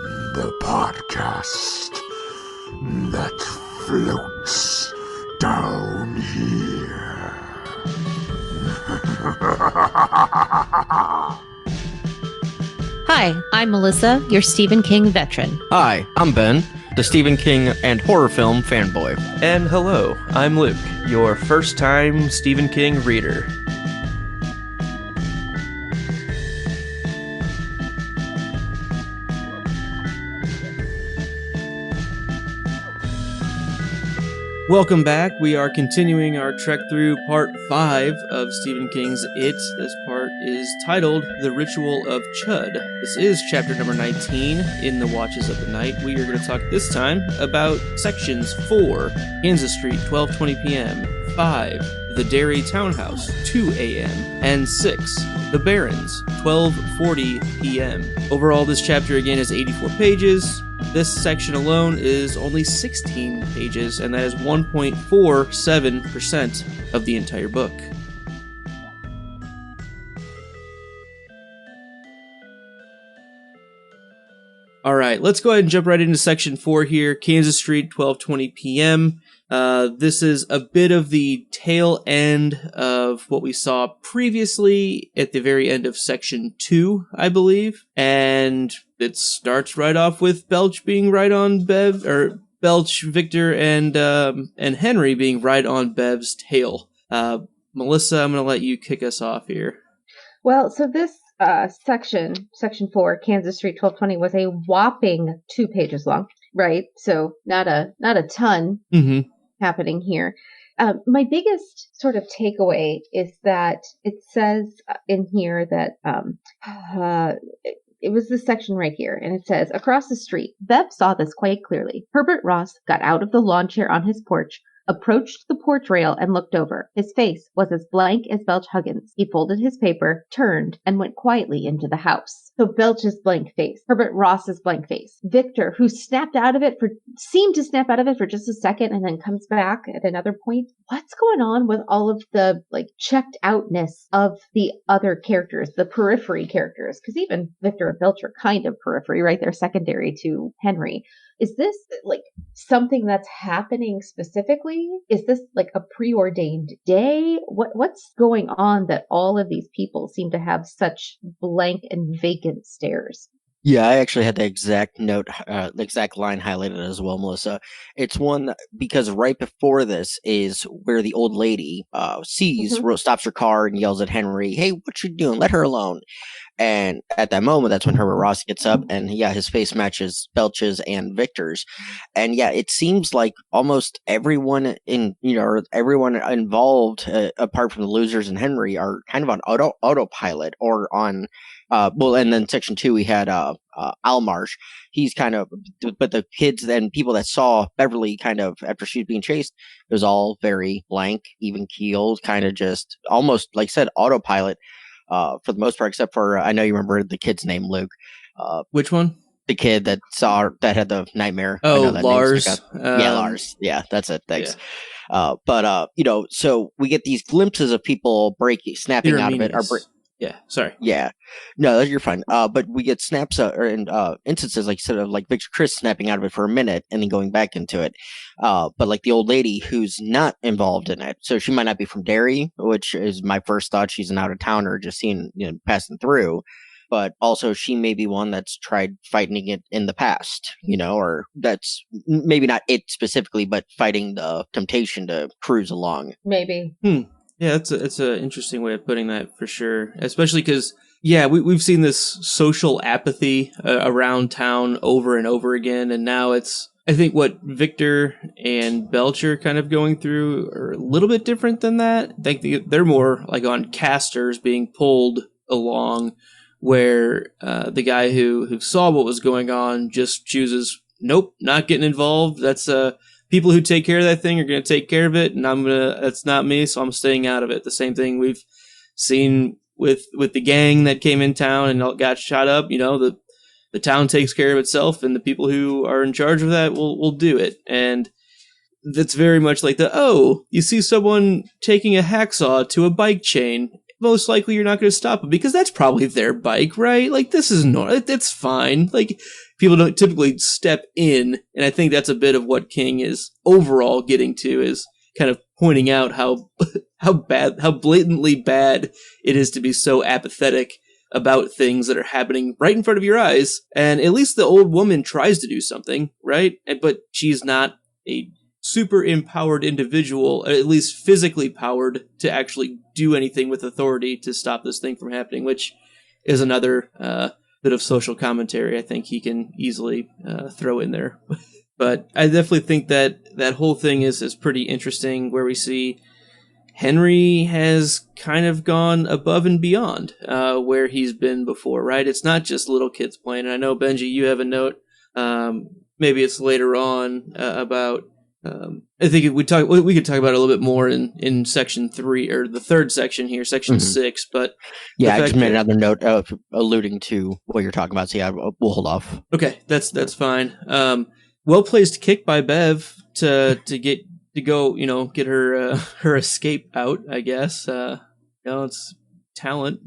The podcast that floats down here. Hi, I'm Melissa, your Stephen King veteran. Hi, I'm Ben, the Stephen King and horror film fanboy. And hello, I'm Luke, your first-time Stephen King reader. Welcome back. We are continuing our trek through part 5 of Stephen King's It. This part is titled The Ritual of Chud. This is chapter number 19 in The Watches of the Night. We are going to talk this time about sections 4, Kansas Street, 12:20 p.m., 5, The Derry Townhouse, 2 a.m., and 6, The Barrens, 12:40 p.m. Overall, this chapter again is 84 pages. This section alone is only 16 pages, and that is 1.47% of the entire book. All right, let's go ahead and jump right into section 4 here. Kansas Street, 12:20 p.m. This is a bit of the tail end of what we saw previously at the very end of section 2, I believe. And it starts right off with Belch being right on Bev, or Belch, Victor, and Henry being right on Bev's tail. Melissa, I'm going to let you kick us off here. Well, so this section 4, Kansas Street 1220, was a whopping 2 pages long, right? So not a ton happening here. My biggest sort of takeaway is that it says in here that it was this section right here, and it says, across the street, Bev saw this quite clearly. Herbert Ross got out of the lawn chair on his porch, approached the porch rail, and looked over. His face was as blank as Belch Huggins. He folded his paper, turned, and went quietly into the house. So Belch's blank face, Herbert Ross's blank face, Victor, who seemed to snap out of it for just a second and then comes back at another point. What's going on with all of the checked outness of the other characters, the periphery characters? Because even Victor and Belch are kind of periphery, right? They're secondary to Henry. Is this something that's happening specifically? Is this a preordained day? What's going on that all of these people seem to have such blank and vacant stares? Yeah, I actually had the exact note, the exact line highlighted as well, Melissa. It's one because right before this is where the old lady stops her car and yells at Henry, "Hey, what you doing? Let her alone." And at that moment, that's when Herbert Ross gets up, and his face matches Belch's and Victor's. And it seems like almost everyone everyone involved, apart from the losers and Henry, are kind of on autopilot or on. And then section 2, we had Almarsh. He's kind of, but the kids and people that saw Beverly kind of after she was being chased, it was all very blank, even keeled, kind of just almost like I said, autopilot. For the most part, except for I know you remember the kid's name, Luke. Which one? The kid that had the nightmare. Oh, Lars. Lars. Yeah, that's it. Thanks. Yeah. So we get these glimpses of people snapping out of it. Yeah, sorry. Yeah. No, you're fine. But we get snaps and instances, like you said, of Victor Chris snapping out of it for a minute and then going back into it. But the old lady who's not involved in it. So she might not be from Derry, which is my first thought. She's an out-of-towner just passing through. But also she may be one that's tried fighting it in the past, or that's maybe not it specifically, but fighting the temptation to cruise along. Maybe. Yeah, it's an interesting way of putting that for sure. Especially because, we've seen this social apathy around town over and over again. And now I think what Victor and Belch are kind of going through are a little bit different than that. I think they're more on casters being pulled along, where the guy who saw what was going on just chooses, nope, not getting involved. That's people who take care of that thing are going to take care of it, and that's not me, so I'm staying out of it. The same thing we've seen with the gang that came in town and got shot up. The town takes care of itself, and the people who are in charge of that will do it. And that's very much like you see someone taking a hacksaw to a bike chain, most likely you're not going to stop them because that's probably their bike, right? Like, this is normal. It's fine. Like, people don't typically step in, and I think that's a bit of what King is overall getting to, is kind of pointing out how blatantly bad it is to be so apathetic about things that are happening right in front of your eyes. And at least the old woman tries to do something, right? But she's not a super empowered individual, at least physically powered, to actually do anything with authority to stop this thing from happening, which is another bit of social commentary I think he can easily throw in there. But I definitely think that whole thing is pretty interesting, where we see Henry has kind of gone above and beyond where he's been before, right? It's not just little kids playing. And I know, Benji, you have a note. Maybe it's later on about. I think we could talk about it a little bit more in section 3, or the third section here, section 6. But yeah, I just made another note alluding to what you're talking about. So yeah, we'll hold off. Okay, that's fine. Well placed kick by Bev to go, get her escape out, I guess. It's talent.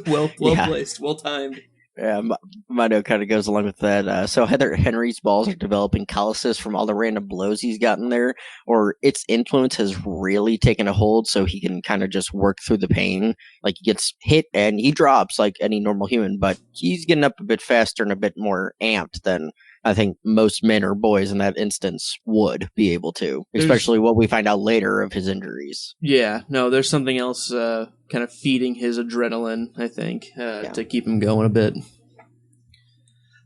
well placed, well timed. Yeah, my note kind of goes along with that. So Henry's balls are developing calluses from all the random blows he's gotten there, or its influence has really taken a hold, so he can kind of just work through the pain. Like, he gets hit and he drops like any normal human, but he's getting up a bit faster and a bit more amped than I think most men or boys in that instance would be able to, especially what we find out later of his injuries. Yeah, no, there's something else kind of feeding his adrenaline, I think, to keep him going a bit.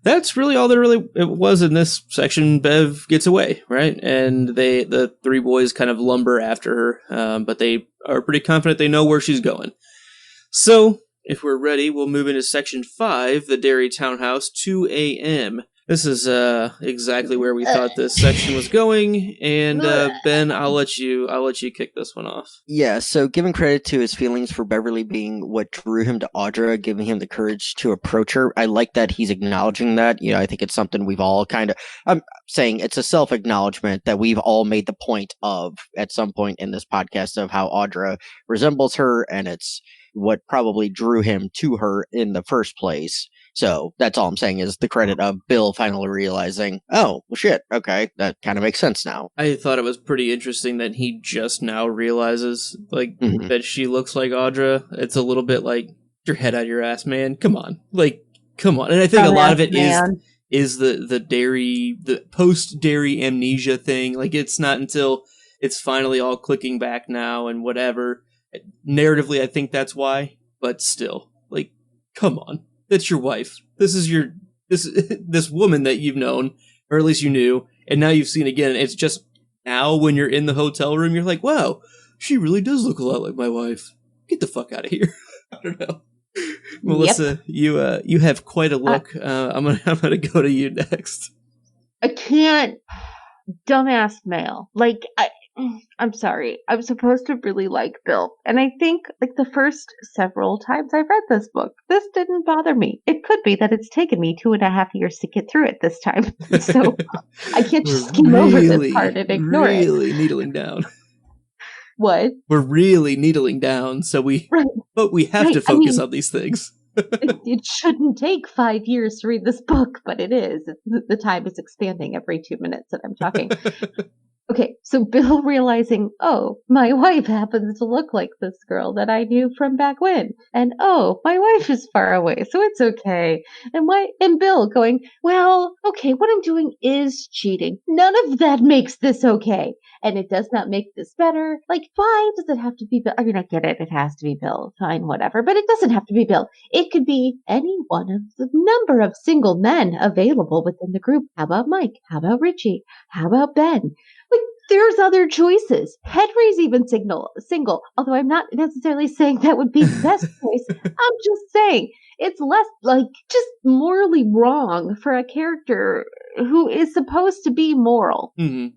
That's really all there really it was in this section. Bev gets away, right? And the 3 boys kind of lumber after her, but they are pretty confident they know where she's going. So, if we're ready, we'll move into section 5, the Derry Townhouse, 2 a.m., This is exactly where we thought this section was going, and Ben, I'll let you kick this one off. Yeah, so giving credit to his feelings for Beverly being what drew him to Audra, giving him the courage to approach her. I like that he's acknowledging that. I think it's something we've all I'm saying it's a self-acknowledgement that we've all made the point of at some point in this podcast of how Audra resembles her, and it's what probably drew him to her in the first place. So that's all I'm saying, is the credit of Bill finally realizing, oh, well, shit, okay, that kind of makes sense now. I thought it was pretty interesting that he just now realizes, that she looks like Audra. It's a little bit like, your head out of your ass, man. Come on. Come on. And I think a lot of it is the post-dairy amnesia thing. It's not until it's finally all clicking back now and whatever. Narratively, I think that's why, but still, come on. That's your wife. This is this woman that you've known, or at least you knew, and now you've seen again. It's just now when you're in the hotel room, you're like, wow, she really does look a lot like my wife. Get the fuck out of here. I don't know. Melissa, you have quite a look. I'm gonna go to you next. I can't. Dumbass male. I'm sorry. I'm supposed to really like Bill. And I think the first several times I read this book, this didn't bother me. It could be that it's taken me 2.5 years to get through it this time. So I can't just skim over this part and ignore it. Really needling down. What? We're really needling down, so we have to focus on these things. It shouldn't take 5 years to read this book, but it is. The time is expanding every 2 minutes that I'm talking. Okay, so Bill realizing, oh, my wife happens to look like this girl that I knew from back when. And oh, my wife is far away, so it's okay. And Bill going, well, okay, what I'm doing is cheating. None of that makes this okay. And it does not make this better. Why does it have to be Bill? I mean, I get it. It has to be Bill. Fine, whatever. But it doesn't have to be Bill. It could be any one of the number of single men available within the group. How about Mike? How about Richie? How about Ben? There's other choices. Henry's even single, although I'm not necessarily saying that would be the best choice. I'm just saying it's less just morally wrong for a character who is supposed to be moral. Mm-hmm.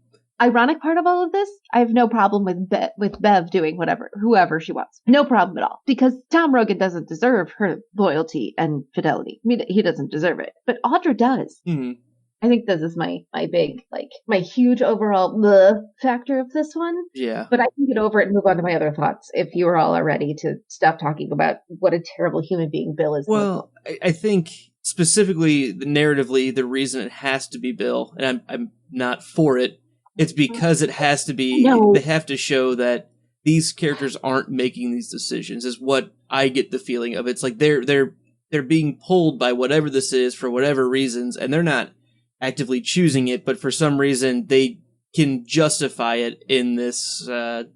Ironic part of all of this, I have no problem with Bev doing whoever she wants. No problem at all. Because Tom Rogan doesn't deserve her loyalty and fidelity. I mean, he doesn't deserve it. But Audra does. Mm-hmm. I think this is my big, like, my huge overall bleh factor of this one. Yeah. But I can get over it and move on to my other thoughts if you are all are ready to stop talking about what a terrible human being Bill is. Well, I think specifically, narratively, the reason it has to be Bill, and I'm not for it, it's because it has to be, No. they have to show that these characters aren't making these decisions, is what I get the feeling of. It's like they're being pulled by whatever this is for whatever reasons, and they're not actively choosing it, but for some reason they can justify it in this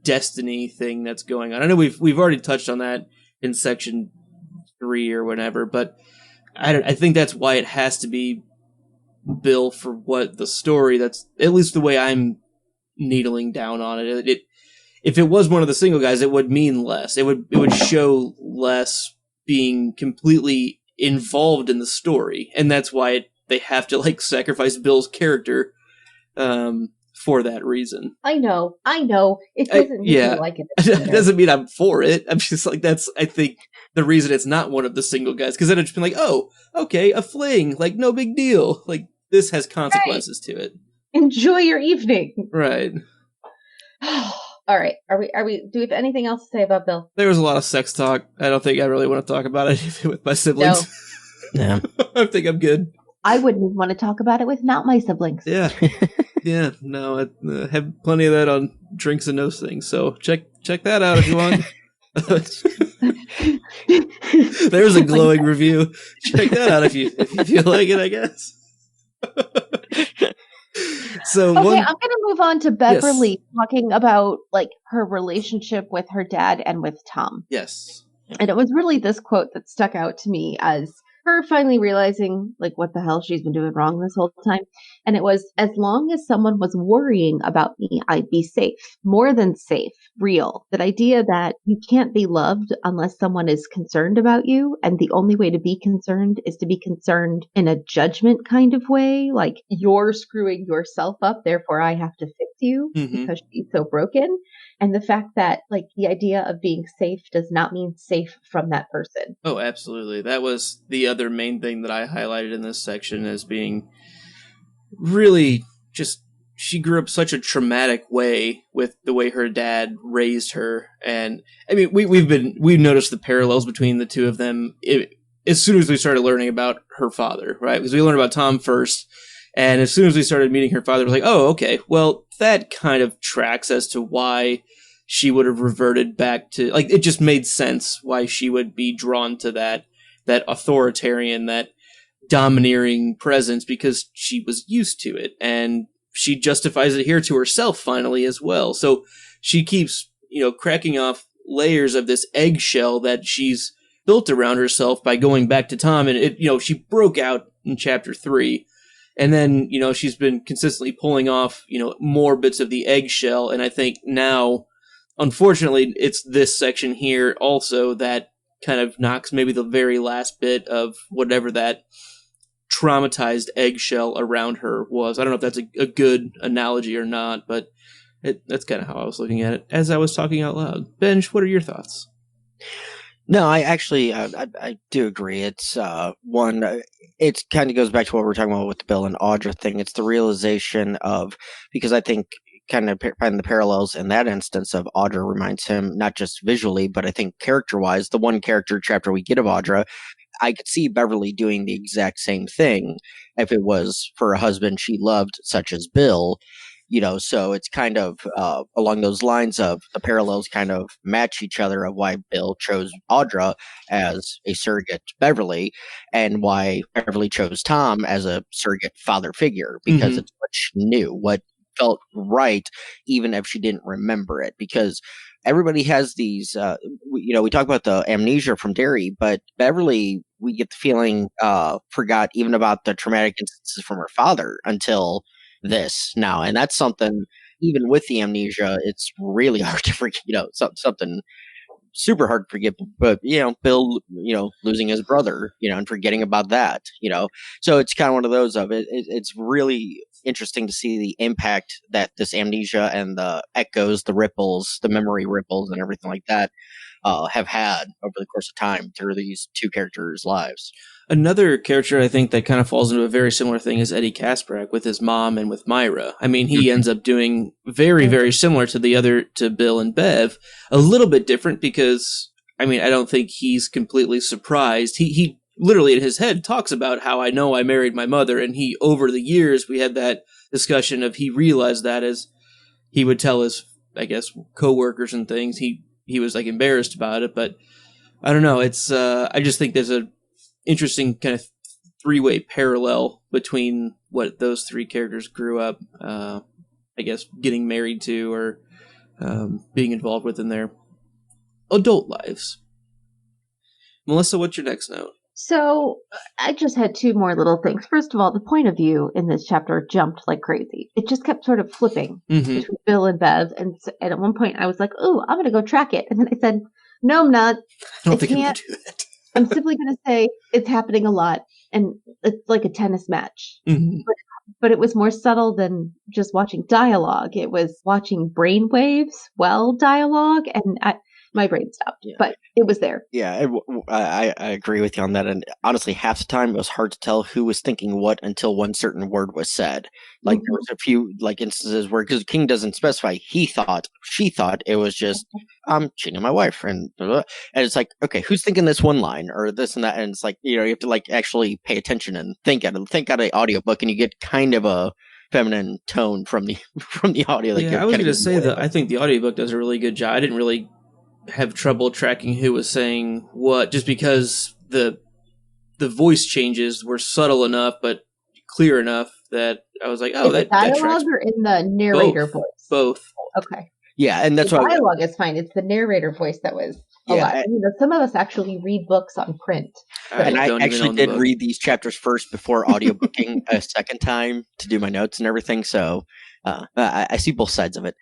destiny thing that's going on. I know we've already touched on that in section 3 or whatever, but I think that's why it has to be Bill for what the story, that's at least the way I'm needling down on it. If it was one of the single guys, it would mean less. It would show less being completely involved in the story, and that's why they have to like sacrifice Bill's character for that reason. I know. It doesn't mean yeah. you like it. It doesn't mean I'm for it. I'm just like, that's, I think, the reason it's not one of the single guys, because then it's been like, oh, okay, a fling, like, no big deal. Like, this has consequences to it. Enjoy your evening. Right. All right. Are we? Do we have anything else to say about Bill? There was a lot of sex talk. I don't think I really want to talk about it with my siblings. Yeah. I think I'm good. I wouldn't want to talk about it with not my siblings. Yeah. Yeah. No, I have plenty of that on Drinks and Those Things. So check that out if you want. There's a glowing review. Check that out if you feel like it, I guess. So okay, I'm going to move on to Beverly talking about like her relationship with her dad and with Tom. Yes. And it was really this quote that stuck out to me as her finally realizing like what the hell she's been doing wrong this whole time. And it was, as long as someone was worrying about me, I'd be safe. More than safe. Real. That idea that you can't be loved unless someone is concerned about you. And the only way to be concerned is to be concerned in a judgment kind of way. Like, you're screwing yourself up, therefore I have to fix you because she's so broken. And the fact that, like, the idea of being safe does not mean safe from that person. Oh, absolutely. That was the other main thing that I highlighted in this section as being really just, she grew up such a traumatic way with the way her dad raised her. And I mean, we've noticed the parallels between the two of them as soon as we started learning about her father, right? Because we learned about Tom first. And as soon as we started meeting her father, it was like, oh, okay, well, that kind of tracks as to why she would have reverted back to, like, it just made sense why she would be drawn to that authoritarian, that domineering presence, because she was used to it. And she justifies it here to herself finally as well. So she keeps, cracking off layers of this eggshell that she's built around herself by going back to Tom. And she broke out in chapter 3. And then, she's been consistently pulling off, more bits of the eggshell. And I think now, unfortunately, it's this section here also that kind of knocks maybe the very last bit of whatever that traumatized eggshell around her was. I don't know if that's a good analogy or not, but that's kind of how I was looking at it as I was talking out loud. Benj, what are your thoughts? No, I actually, I do agree. It's, it kind of goes back to what we were talking about with the Bill and Audra thing. It's the realization of, because I think kind of find the parallels in that instance of Audra reminds him, not just visually, but I think character-wise, the one character chapter we get of Audra, I could see Beverly doing the exact same thing if it was for a husband she loved, such as Bill. So it's kind of along those lines of the parallels kind of match each other of why Bill chose Audra as a surrogate Beverly and why Beverly chose Tom as a surrogate father figure, because it's what she knew, what felt right, even if she didn't remember it. Because everybody has these, we talk about the amnesia from Derry, but Beverly, we get the feeling, forgot even about the traumatic instances from her father until this now. And that's something, even with the amnesia, it's really hard to forget, something super hard to forget. But, Bill, losing his brother, and forgetting about that, so it's kind of one of those of it. It's really interesting to see the impact that this amnesia and the echoes, the ripples, the memory ripples and everything like that have had over the course of time through these two characters' lives. Another character I think that kind of falls into a very similar thing is Eddie Kasprak with his mom and with Myra. I mean, he ends up doing very, very similar to Bill and Bev. A little bit different because, I mean, I don't think he's completely surprised. He literally in his head talks about how I know I married my mother, and he, over the years, we had that discussion of he realized that as he would tell his, I guess, coworkers and things, he was like embarrassed about it, but I don't know. It's, I just think there's a interesting kind of three-way parallel between what those three characters grew up, I guess, getting married to or being involved with in their adult lives. Melissa, what's your next note? So I just had two more little things. First of all, the point of view in this chapter jumped like crazy. It just kept sort of flipping between Bill and Bev. And at one point I was like, oh, I'm going to go track it. And then I said, no, I'm not. I don't think I'm going to do that. I'm simply going to say it's happening a lot, and it's like a tennis match. But it was more subtle than just watching dialogue. It was watching brainwaves dialogue, and my brain stopped. Yeah. But it was there. Yeah, I agree with you on that. And honestly, half the time it was hard to tell who was thinking what until one certain word was said. Like there was a few like instances where, because King doesn't specify, he thought, she thought, it was just I'm cheating on my wife, and blah, blah. And it's like, okay, who's thinking this one line or this and that? And it's like, you have to like actually pay attention and think out an audiobook, and you get kind of a feminine tone from the audio. Like, yeah, I was going to say that I think the audiobook does a really good job. I didn't really have trouble tracking who was saying what, just because the voice changes were subtle enough but clear enough that I was like, oh, that dialogue tracks. Or in the narrator voice? Both. Okay. Yeah, and that's the why dialogue is fine. It's the narrator voice that was a lot. Some of us actually read books on print. And I actually did read these chapters first before audiobooking a second time to do my notes and everything. So I see both sides of it.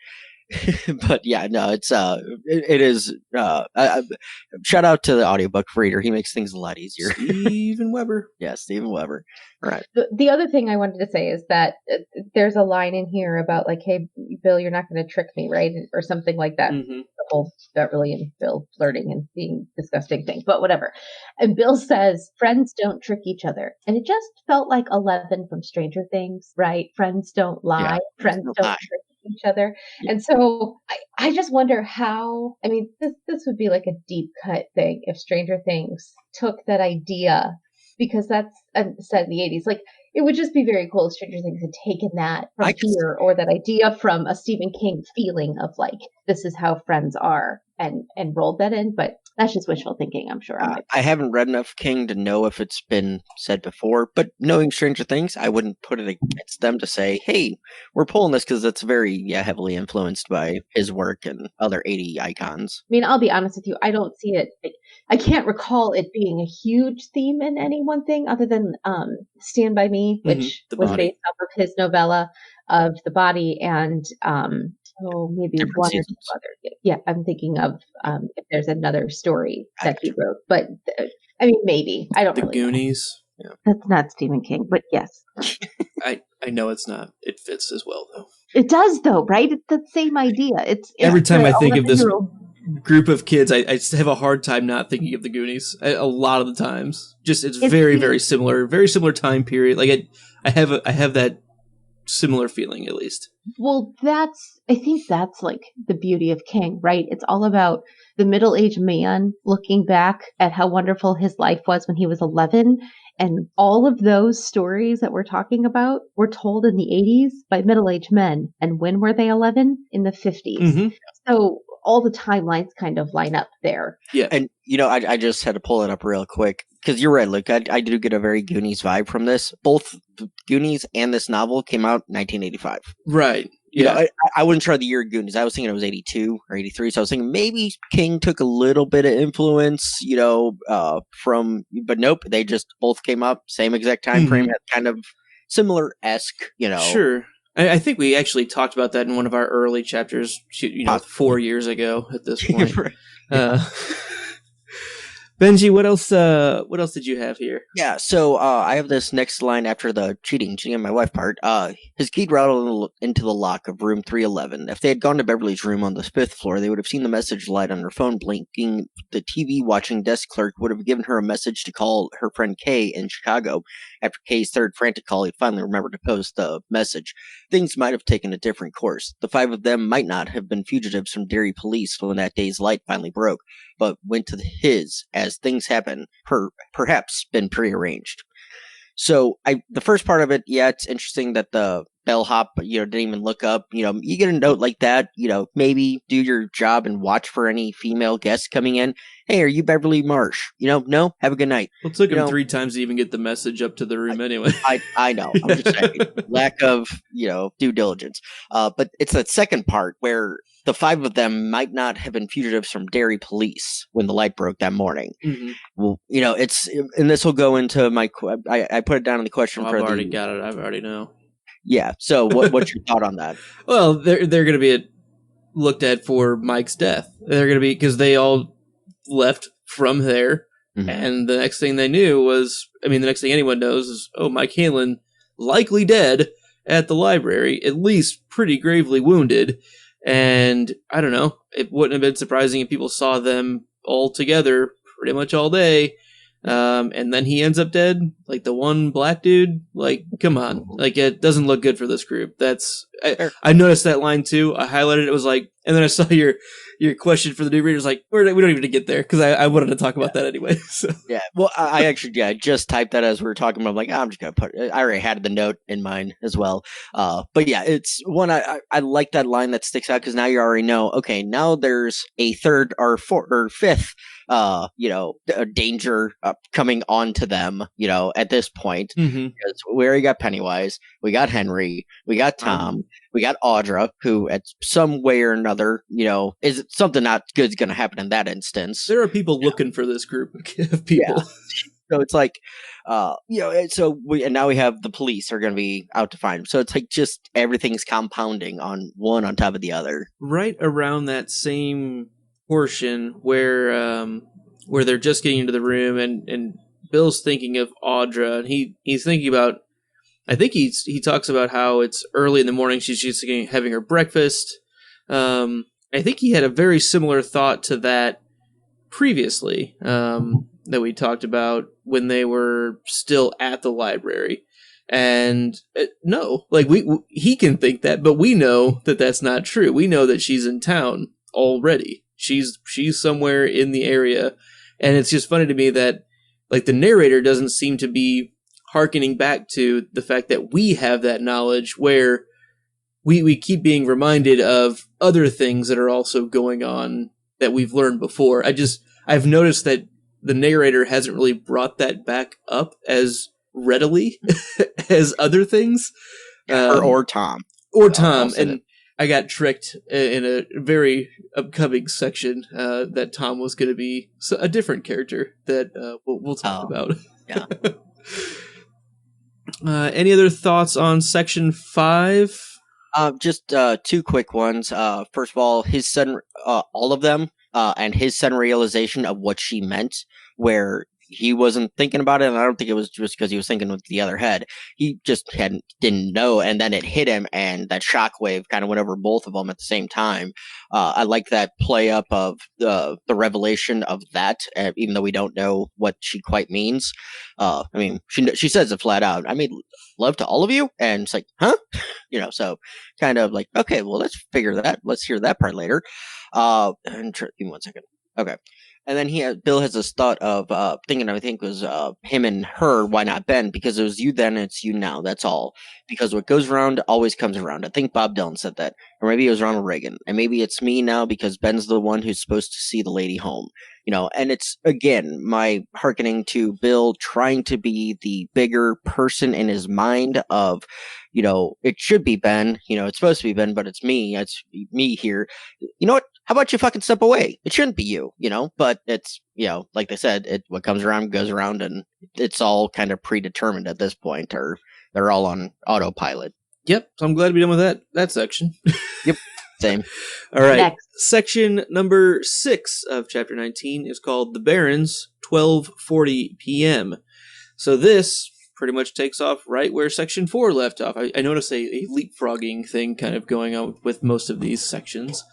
But yeah, no, it's it is. Shout out to the audiobook reader. He makes things a lot easier. Steven Weber. Yeah, Steven Weber. Right. The other thing I wanted to say is that there's a line in here about like, "Hey, Bill, you're not going to trick me, right?" or something like that. The whole Beverly and Bill flirting and being disgusting thing, but whatever. And Bill says, "Friends don't trick each other," and it just felt like 11 from Stranger Things, right? Friends don't lie. Yeah, friends don't trick each other. And so I just wonder how, I mean, this would be like a deep cut thing if Stranger Things took that idea, because that's set in the 80s. Like, it would just be very cool if Stranger Things had taken that from here, or that idea from a Stephen King feeling of like, this is how friends are, and rolled that in. But that's just wishful thinking, I'm sure. I haven't read enough King to know if it's been said before, but knowing Stranger Things, I wouldn't put it against them to say, hey, we're pulling this because it's very heavily influenced by his work and other 80 icons. I mean, I'll be honest with you, I don't see it. I can't recall it being a huge theme in any one thing other than Stand By Me, which was based off of his novella of The Body, and maybe Different one seasons. or two other. Yeah, I'm thinking of if there's another story that he wrote. But I mean, maybe. I don't The really know. Goonies. Yeah. That's not Stephen King, but yes. I know it's not. It fits as well, though. It does, though, right? It's the same idea. It's Every time I think of this 11-year-old group of kids, I just have a hard time not thinking of the Goonies. A lot of the times, it's very, very similar time period. Like I have that similar feeling, at least. Well, I think that's like the beauty of King, right? It's all about the middle-aged man looking back at how wonderful his life was when he was 11. And all of those stories that we're talking about were told in the 80s by middle-aged men. And when were they 11? In the 50s. So all the timelines kind of line up there. Yeah. And, I just had to pull it up real quick, because you're right, Luke. I do get a very Goonies vibe from this. Both Goonies and this novel came out in 1985. Right. Yeah. I wasn't sure the year of Goonies. I was thinking it was 82 or 83. So I was thinking maybe King took a little bit of influence, from, but nope. They just both came up, same exact time frame, had kind of similar-esque, Sure. I think we actually talked about that in one of our early chapters, 4 years ago at this point. Benji, what else? What else did you have here? Yeah, so I have this next line after the cheating on my wife part. His key rattled into the lock of room 311. If they had gone to Beverly's room on the 5th floor, they would have seen the message light on her phone blinking. The TV-watching desk clerk would have given her a message to call her friend Kay in Chicago. After Kay's third frantic call, he finally remembered to post the message. Things might have taken a different course. The 5 of them might not have been fugitives from Derry police when that day's light finally broke, but went to his, as things happen, perhaps been prearranged. So the first part of it, yeah, it's interesting that the bellhop, didn't even look up. You get a note like that, maybe do your job and watch for any female guests coming in. Hey, are you Beverly Marsh? No, have a good night. Well, it took him 3 times to even get the message up to the room anyway. I know. I'm just saying, lack of, due diligence. But it's that second part where the 5 of them might not have been fugitives from Derry police when the light broke that morning. Mm-hmm. Well, it's, and this will go into my, I put it down in the question for I've already got it. I already know. Yeah. So what's your thought on that? Well, they're going to be looked at for Mike's death. They're going to be, because they all left from there. Mm-hmm. And the next thing they knew was, the next thing anyone knows is, Mike Hanlon likely dead at the library, at least pretty gravely wounded. And I don't know, it wouldn't have been surprising if people saw them all together pretty much all day. And then he ends up dead, like the one black dude. Like, come on, like it doesn't look good for this group. I noticed that line too. I highlighted it. Was like, and then I saw your question for the new readers. Like, we don't even get there because I wanted to talk about that anyway. So yeah, well, I actually I just typed that as we were talking about. I'm like, I'm just gonna put. I already had the note in mind as well. But yeah, it's one I like that line that sticks out because now you already know. Okay, now there's a third or fourth or fifth. A danger coming onto them, at this point. Mm-hmm. Because we already got Pennywise, we got Henry, we got Tom, we got Audra, who at some way or another, is something not good is going to happen in that instance. There are people looking for this group of people. Yeah. So it's like, and now we have the police are going to be out to find him. So it's like just everything's compounding on one on top of the other. Right around that same portion where they're just getting into the room and Bill's thinking of Audra and he's thinking about, I think he talks about how it's early in the morning, she's just having her breakfast. I think he had a very similar thought to that previously that we talked about when they were still at the library. And no, like he can think that, but we know that that's not true. We know that she's in town already. She's somewhere in the area, and it's just funny to me that like the narrator doesn't seem to be hearkening back to the fact that we have that knowledge where we keep being reminded of other things that are also going on that we've learned before. I've noticed that the narrator hasn't really brought that back up as readily as other things. Or Tom. And I got tricked in a very upcoming section that Tom was going to be a different character that we'll talk about. Yeah. Any other thoughts on section 5? Just 2 quick ones. First of all, his sudden, all of them, and his sudden realization of what she meant, where he wasn't thinking about it, and I don't think it was just because he was thinking with the other head. He just didn't know, and then it hit him, and that shockwave kind of went over both of them at the same time. I like that play up of the revelation of that, even though we don't know what she quite means. She says it flat out. I made love to all of you, and it's like, huh? So kind of like, okay, well, let's figure that. Let's hear that part later. Give me 1 second. Okay. And then Bill has this thought of thinking, I think, was him and her, why not Ben? Because it was you then, it's you now, that's all. Because what goes around always comes around. I think Bob Dylan said that. Or maybe it was Ronald Reagan. And maybe it's me now because Ben's the one who's supposed to see the lady home. And it's, again, my hearkening to Bill trying to be the bigger person in his mind of, it should be Ben, it's supposed to be Ben, but it's me here. You know what? How about you fucking step away? It shouldn't be you, but it's, like they said, what comes around goes around, and it's all kind of predetermined at this point, or they're all on autopilot. Yep. So I'm glad to be done with that section. Yep. Same. All right. Next. Section number 6 of chapter 19 is called The Barrens, 12:40 p.m. So this pretty much takes off right where section 4 left off. I noticed a leapfrogging thing kind of going on with most of these sections.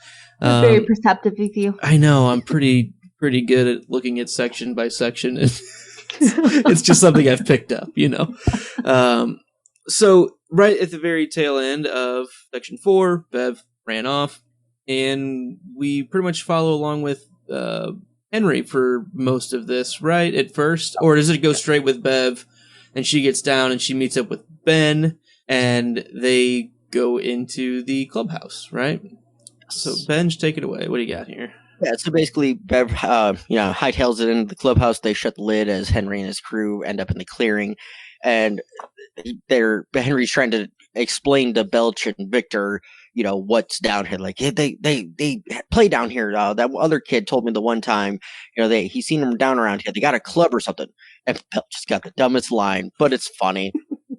Very perceptive of you. I know, I'm pretty good at looking at section by section. It's just something I've picked up, you know. So right at the very tail end of section 4, Bev ran off, and we pretty much follow along with Henry for most of this, right, at first? Or does it go straight with Bev, and she gets down and she meets up with Ben, and they go into the clubhouse, right? So Benj, take it away. What do you got here? Yeah, so basically, Bev, hightails it into the clubhouse. They shut the lid as Henry and his crew end up in the clearing, and Henry's trying to explain to Belch and Victor, you know, what's down here. Like, they play down here. That other kid told me the one time, you know, he's seen them down around here. They got a club or something. And Belch just got the dumbest line, but it's funny.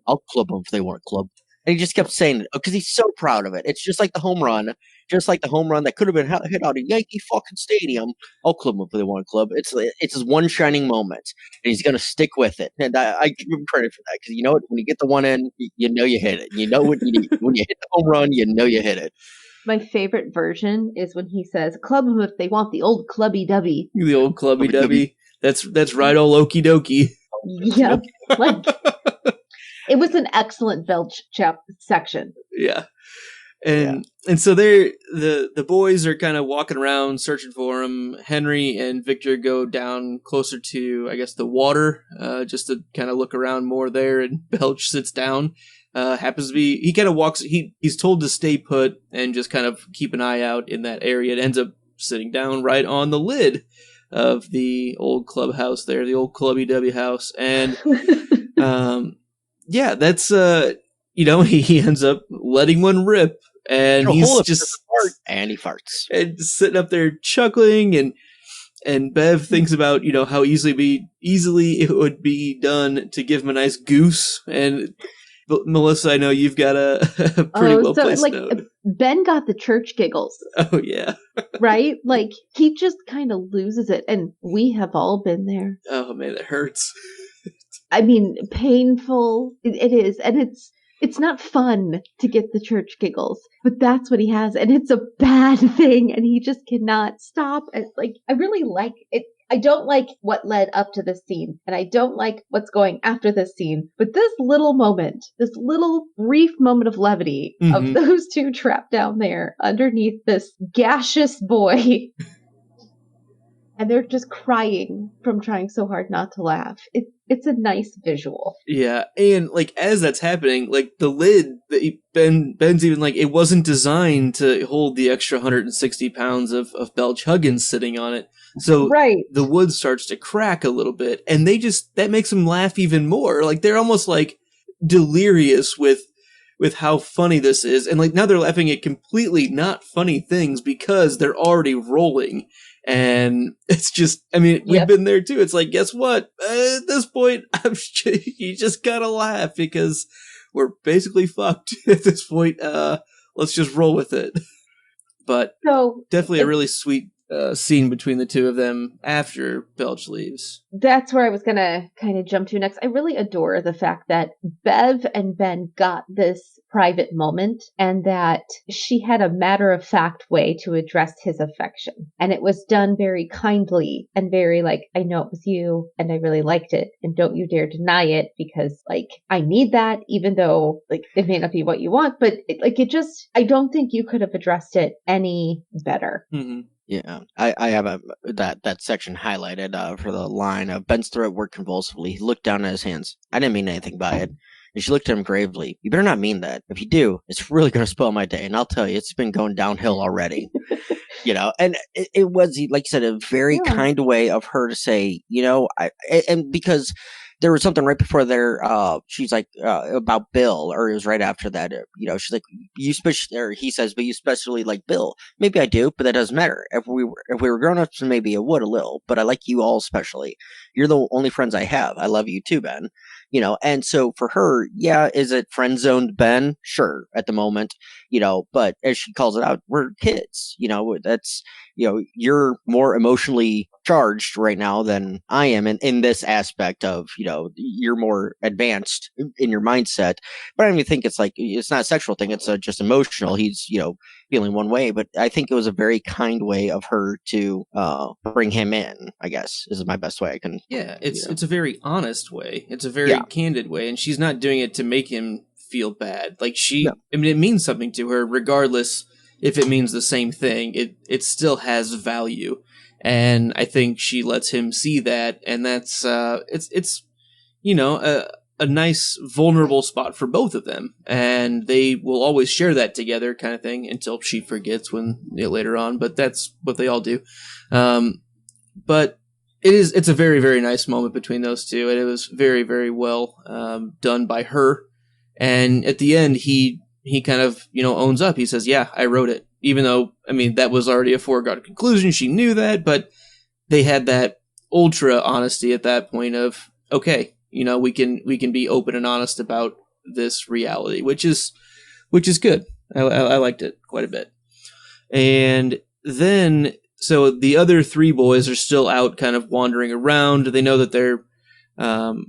I'll club them if they want a club. And he just kept saying it because he's so proud of it. It's just like the home run that could have been hit out of Yankee fucking Stadium. I'll club him if they want a club. It's his one shining moment, and he's gonna stick with it. And I give him credit for that because you know what? When you get the one in, you know you hit it. You know when you hit the home run, you know you hit it. My favorite version is when he says, "Club them if they want the old clubby dubby." The old clubby dubby. That's right, old okie dokie. Yep. Like, it was an excellent Belch section. Yeah. And so the boys are kind of walking around searching for him. Henry and Victor go down closer to, I guess, the water, just to kind of look around more there. And Belch sits down. Happens to be, he kind of walks, he's told to stay put and just kind of keep an eye out in that area. It ends up sitting down right on the lid of the old clubhouse there, the old Clubby W house. And, yeah, that's, you know, he ends up letting one rip. And he's just and he farts and sitting up there chuckling, and Bev thinks about, you know, how easily it would be done to give him a nice goose. And Melissa, I know you've got a pretty well placed note. Ben got the church giggles. Oh yeah, right. Like he just kind of loses it, and we have all been there. Oh man, it hurts. I mean, painful. It is, and it's not fun to get the church giggles, but that's what he has, and it's a bad thing, and he just cannot stop. And like, I really like it. I don't like what led up to this scene, and I don't like what's going after this scene, but this little moment, this little brief moment of levity of those two trapped down there underneath this gaseous boy. And they're just crying from trying so hard not to laugh. It's a nice visual. Yeah, and like as that's happening, like the lid that Ben's even like, it wasn't designed to hold the extra 160 pounds of Belch Huggins sitting on it. So the wood starts to crack a little bit, and that makes them laugh even more. Like they're almost like delirious with how funny this is, and like now they're laughing at completely not funny things because they're already rolling. And it's just, I mean, we've been there too. It's like, guess what? At this point, you just gotta laugh because we're basically fucked at this point. Let's just roll with it. But definitely a really sweet scene between the two of them after Belch leaves. That's where I was gonna kind of jump to next. I really adore the fact that Bev and Ben got this private moment, and that she had a matter-of-fact way to address his affection. And it was done very kindly and very like, I know it was you, and I really liked it, and don't you dare deny it, because like, I need that, even though like it may not be what you want, but I don't think you could have addressed it any better. Mm-hmm. Yeah, I have that section highlighted for the line of Ben's throat worked convulsively. He looked down at his hands. I didn't mean anything by it. And she looked at him gravely. You better not mean that. If you do, it's really going to spoil my day. And I'll tell you, it's been going downhill already. You know, and it was, like you said, a very kind way of her to say, you know, and because there was something right before there, she's like, about Bill, or it was right after that, you know, she's like, he says, but you especially like Bill. Maybe I do, but that doesn't matter. If we were grown-ups, maybe it would a little, but I like you all especially. You're the only friends I have. I love you too, Ben. And so for her, yeah, is it friend zoned Ben? Sure, at the moment, but as she calls it out, we're kids, that's, you're more emotionally charged right now than I am in this aspect of, you're more advanced in your mindset. But I don't even think it's like, it's not a sexual thing. It's just emotional. He's, feeling one way, but I think it was a very kind way of her to bring him in, I guess, is my best way I can. Yeah, it's a very honest way. It's a very candid way, and she's not doing it to make him feel bad. Like I mean, it means something to her, regardless if it means the same thing. It still has value, and I think she lets him see that, and that's it's a nice vulnerable spot for both of them, and they will always share that together, kind of thing, until she forgets later on. But that's what they all do. But it's a very, very nice moment between those two, and it was very, very well done by her. And at the end, he kind of owns up. He says, "Yeah, I wrote it," even though, I mean, that was already a foregone conclusion. She knew that, but they had that ultra honesty at that point of, okay, we can be open and honest about this reality, which is good. I liked it quite a bit. And then, so the other three boys are still out kind of wandering around. They know that they're, Bev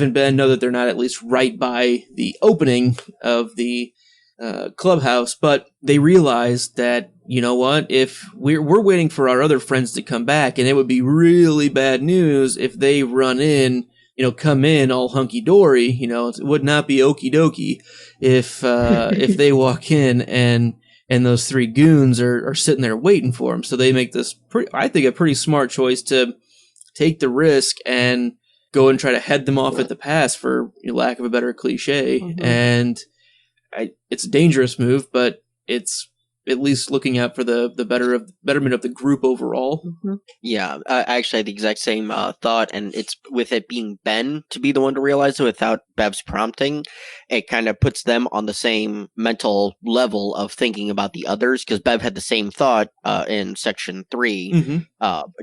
and Ben know that they're not at least right by the opening of the clubhouse, but they realize that, you know what, if we're waiting for our other friends to come back, and it would be really bad news if they run in, come in all hunky-dory, it would not be okie dokie if they walk in and those three goons are sitting there waiting for them. So they make this, I think, a pretty smart choice to take the risk and go and try to head them off at the pass, for lack of a better cliche. Mm-hmm. And it's a dangerous move, but it's at least looking out for the betterment of the group overall. Mm-hmm. Yeah, I actually had the exact same thought, and it's with it being Ben to be the one to realize it without Bev's prompting, it kind of puts them on the same mental level of thinking about the others, because Bev had the same thought in section 3 mm-hmm.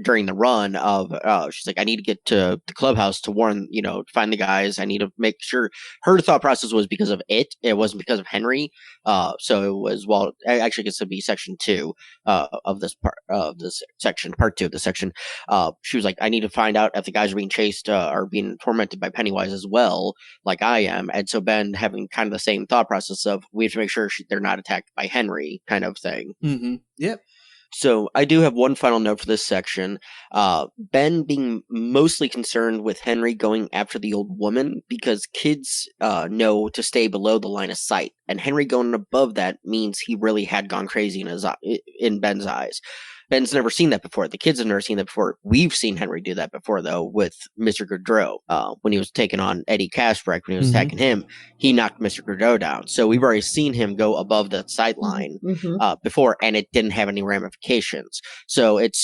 During the run of, she's like, I need to get to the clubhouse to warn, find the guys. I need to make sure. Her thought process was because of it wasn't because of Henry. So it was, well, actually gets to be section 2 of this part of this section, part 2 of the section. She was like, I need to find out if the guys are being chased or being tormented by Pennywise as well, like I am. And so Ben having kind of the same thought process of, we have to make sure they're not attacked by Henry, kind of thing. Mm-hmm. Yep. So I do have one final note for this section. Ben being mostly concerned with Henry going after the old woman, because kids know to stay below the line of sight, and Henry going above that means he really had gone crazy in Ben's eyes. Ben's never seen that before. The kids have never seen that before. We've seen Henry do that before, though, with Mr. Goudreau. When he was taking on Eddie Kasparek, when he was mm-hmm. attacking him, he knocked Mr. Goudreau down. So we've already seen him go above the sideline mm-hmm. Before, and it didn't have any ramifications. So it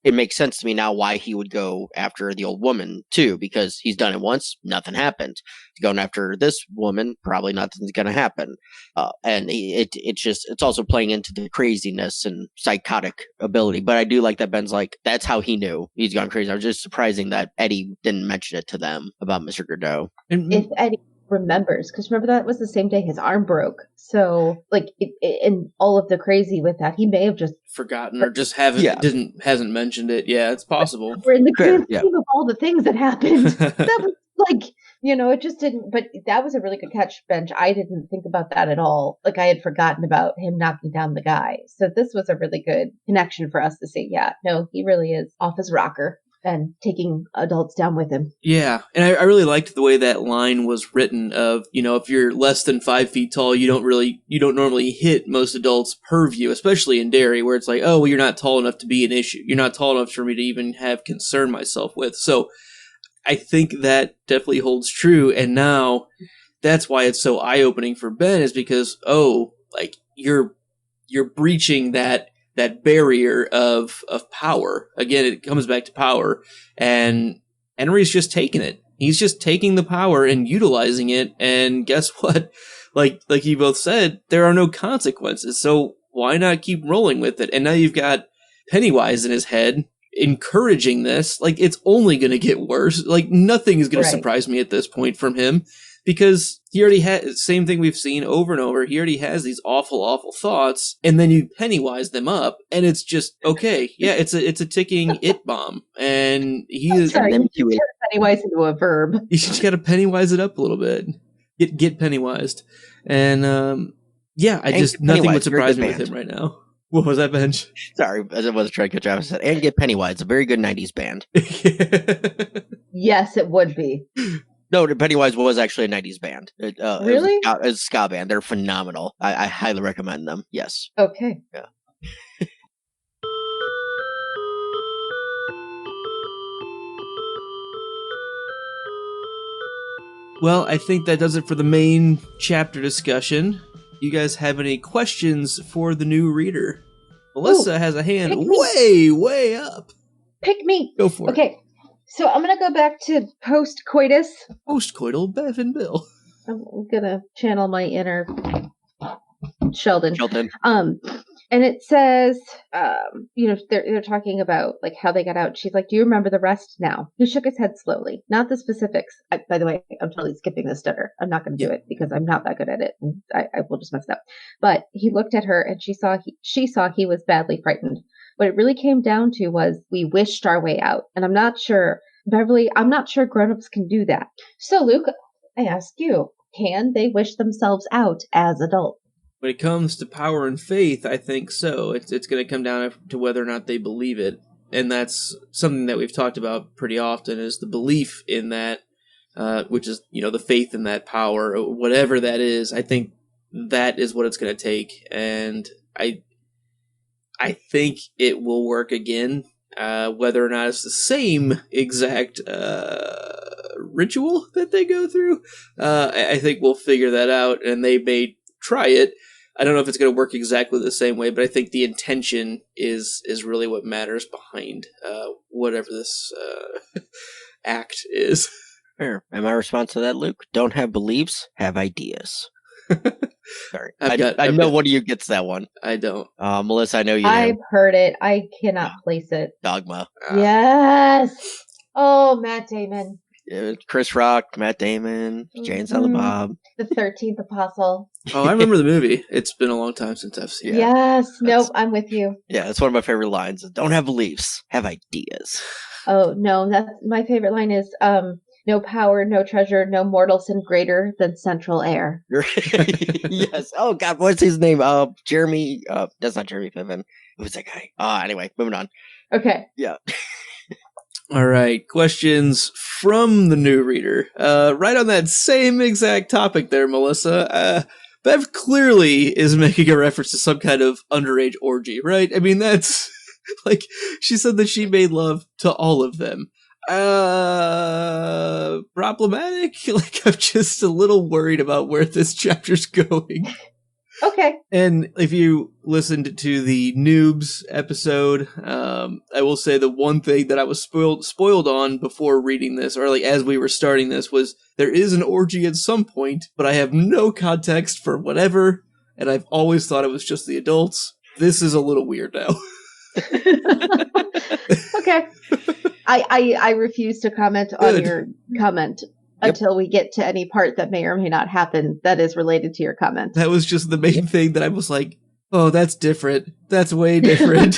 makes sense to me now why he would go after the old woman, too, because he's done it once, nothing happened. Going after this woman, probably nothing's going to happen. And it's also playing into the craziness and psychotic ability. But I do like that Ben's like, that's how he knew he's gone crazy. I was just surprising that Eddie didn't mention it to them about Mr. Goudreau. If Eddie remembers, because remember that was the same day his arm broke. So like, in all of the crazy with that, he may have just forgotten or just hasn't mentioned it. Yeah, it's possible. We're in the grand scheme of all the things that happened. That was like, it just didn't, but that was a really good catch, Bench. I didn't think about that at all. Like, I had forgotten about him knocking down the guy. So this was a really good connection for us to see. Yeah, no, he really is off his rocker and taking adults down with him. Yeah, and I really liked the way that line was written of, if you're less than 5 feet tall, you don't normally hit most adults' purview, especially in Derry, where it's like, oh, well, you're not tall enough to be an issue. You're not tall enough for me to even have concern myself with. So I think that definitely holds true, and now that's why it's so eye-opening for Ben, is because, you're breaching that barrier of power. Again, it comes back to power, and Henry's just taking it. He's just taking the power and utilizing it, and guess what? Like you both said, there are no consequences, so why not keep rolling with it? And now you've got Pennywise in his head. encouraging this, like, it's only going to get worse. Like, nothing is going to Right. surprise me at this point from him, because he already had, same thing we've seen over and over, he already has these awful, awful thoughts, and then you Pennywise them up, and it's just, okay, yeah, it's a ticking it bomb, and he is, Sorry, them you two- turn Pennywise into a verb. you just gotta Pennywise it up a little bit. Get Pennywised. And, yeah, And nothing Pennywise, would surprise very me good with him band. right now. What was that, Benj? Sorry, as I was trying to catch up. I said, and get Pennywise, a very good 90s band. Yes, it would be. No, Pennywise was actually a 90s band. Really? It was a ska band. They're phenomenal. I highly recommend them. Yes. Okay. Well, I think that does it for the main chapter discussion. You guys have any questions for the new reader? Melissa has a hand pick me. way up. Pick me. Go for it. Okay. So I'm going to go back to post-coitus. Postcoital Bev and Bill. I'm going to channel my inner Sheldon. Shelton. And it says, they're talking about like how they got out. She's like, "Do you remember the rest now?" He shook his head slowly, not the specifics. By the way, I'm totally skipping the stutter. I'm not going to do it because I'm not that good at it, and I will just mess it up. But he looked at her, and she saw he was badly frightened. What it really came down to was we wished our way out, and I'm not sure, Beverly. I'm not sure grown-ups can do that. So, Luke, I ask you, can they wish themselves out as adults? When it comes to power and faith, I think so. It's going to come down to whether or not they believe it. And that's something that we've talked about pretty often, is the belief in that, which is, the faith in that power, or whatever that is. I think that is what it's going to take. And I think it will work again, whether or not it's the same exact ritual that they go through. I think we'll figure that out, and they may try it. I don't know if it's going to work exactly the same way, but I think the intention is really what matters behind whatever this act is. Fair. And my response to that, Luke, don't have beliefs, have ideas. Sorry. I know one of you gets that one. I don't. Melissa, I know you I've do. heard it. I cannot place it. Dogma. Yes. Oh, Matt Damon, Chris Rock, Matt Damon, Jay and Silent Mhm. Bob. the 13th Apostle. Oh, I remember the movie. It's been a long time since I've seen it. Yes. Nope. That's- I'm with you. Yeah, that's one of my favorite lines. Don't have beliefs, have ideas. Oh no, that's my favorite line is no power, no treasure, no mortal sin greater than central air. Yes. Oh God, what's his name? Jeremy. That's not Jeremy Piven. Who's that guy? Anyway, moving on. Okay. Yeah. All right, questions from the new reader. Right on that same exact topic there, Melissa. Bev clearly is making a reference to some kind of underage orgy, right? I mean, that's like, she said that she made love to all of them. Problematic? Like, I'm just a little worried about where this chapter's going. Okay. And if you listened to the Noobs episode, I will say the one thing that I was spoiled on before reading this, or like as we were starting this, was there is an orgy at some point, but I have no context for whatever, and I've always thought it was just the adults. This is a little weird now. Okay. I refuse to comment on Good. your comment until we get to any part that may or may not happen that is related to your comment. That was just the main thing that I was like, oh, that's different. That's way different.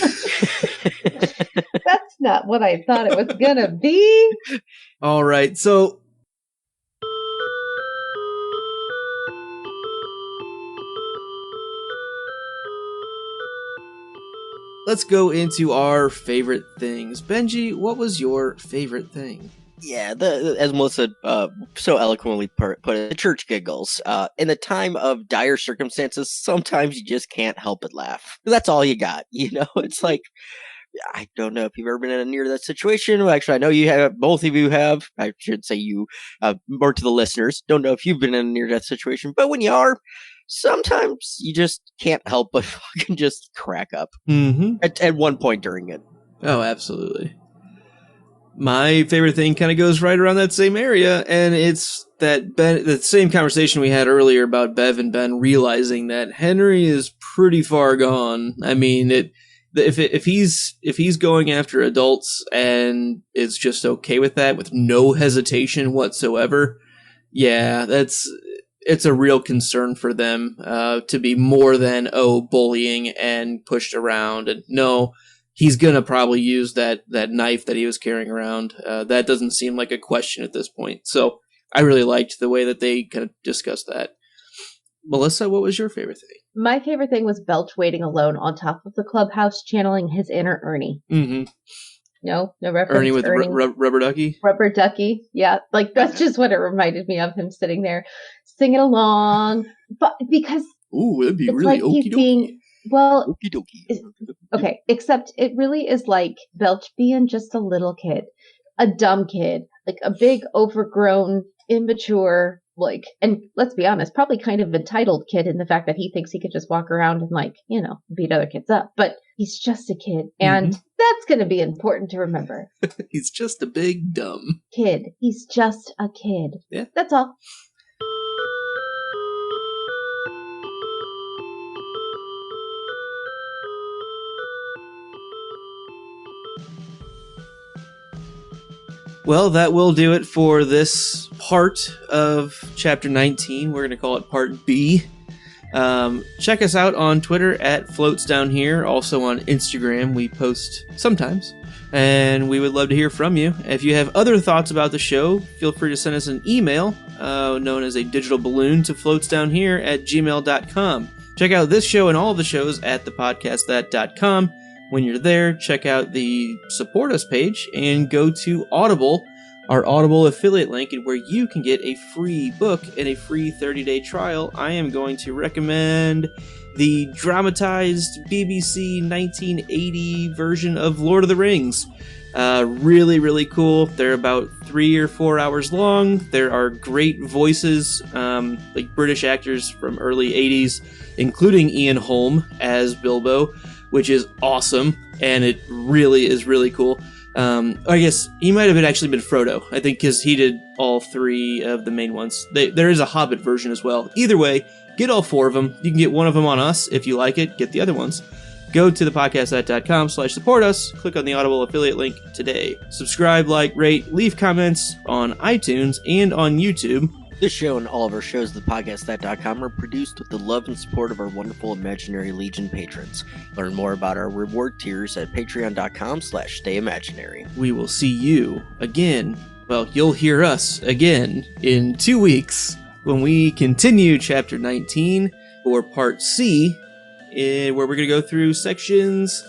That's not what I thought it was gonna be. All right, so let's go into our favorite things. Benji, what was your favorite thing? Yeah, as Melissa so eloquently put it, the church giggles. In a time of dire circumstances, sometimes you just can't help but laugh. That's all you got, It's like, I don't know if you've ever been in a near that situation. Well, actually, I know you have. Both of you have. I should say you, more to the listeners. Don't know if you've been in a near-death situation, but when you are, sometimes you just can't help but fucking just crack up Mm-hmm. at one point during it. Oh, absolutely. My favorite thing kind of goes right around that same area, and it's that the same conversation we had earlier about Bev and Ben realizing that Henry is pretty far gone. I mean, If he's going after adults and is just okay with that, with no hesitation whatsoever, yeah, it's a real concern for them to be more than bullying and pushed around. And no, he's gonna probably use that knife that he was carrying around. That doesn't seem like a question at this point. So I really liked the way that they kind of discussed that. Melissa, what was your favorite thing? My favorite thing was Belch waiting alone on top of the clubhouse, channeling his inner Ernie. Mm-hmm. No reference. Ernie with rubber ducky. Rubber ducky, yeah. Like that's just what it reminded me of. Him sitting there singing along, but because that'd be it's really like okie he's being Okie dokie. Okay, except it really is like Belch being just a little kid, a dumb kid, like a big, overgrown, immature, like, and let's be honest, probably kind of entitled kid in the fact that he thinks he could just walk around and, like, you know, beat other kids up. But he's just a kid, and that's going to be important to remember. He's just a big dumb kid. He's just a kid. Yeah. That's all. Well, that will do it for this part of Chapter 19. We're going to call it Part B. Check us out on Twitter at FloatsDownHere. Also on Instagram, we post sometimes. And we would love to hear from you. If you have other thoughts about the show, feel free to send us an email known as a digital balloon to floatsdownhere@gmail.com. Check out this show and all of the shows at thepodcastthat.com. When you're there, check out the Support Us page and go to Audible, our Audible affiliate link, and where you can get a free book and a free 30-day trial. I am going to recommend the dramatized BBC 1980 version of Lord of the Rings. Really, really cool. They're about 3 or 4 hours long. There are great voices, like British actors from early 80s, including Ian Holm as Bilbo, which is awesome, and it really is really cool. I guess he might have actually been Frodo, I think, because he did all 3 of the main ones. There is a Hobbit version as well. Either way, get all 4 of them. You can get one of them on us. If you like it, get the other ones. Go to thepodcastthat.com/support us. Click on the Audible affiliate link today. Subscribe, like, rate, leave comments on iTunes and on YouTube. This show and all of our shows at thepodcastthat.com are produced with the love and support of our wonderful Imaginary Legion patrons. Learn more about our reward tiers at patreon.com/stayimaginary. We will see you again. Well, you'll hear us again in 2 weeks when we continue Chapter 19 for Part C, where we're going to go through sections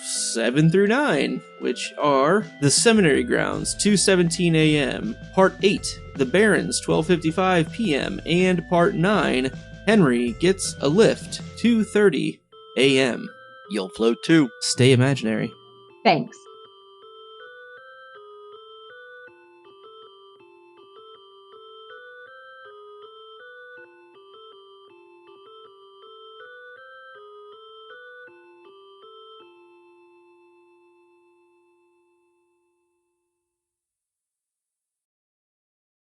7 through 9, which are The Seminary Grounds, 2:17 a.m., Part 8, The Barrens, 12:55 p.m., and Part 9, Henry Gets a Lift, 2:30 a.m. You'll float too. Stay imaginary. Thanks.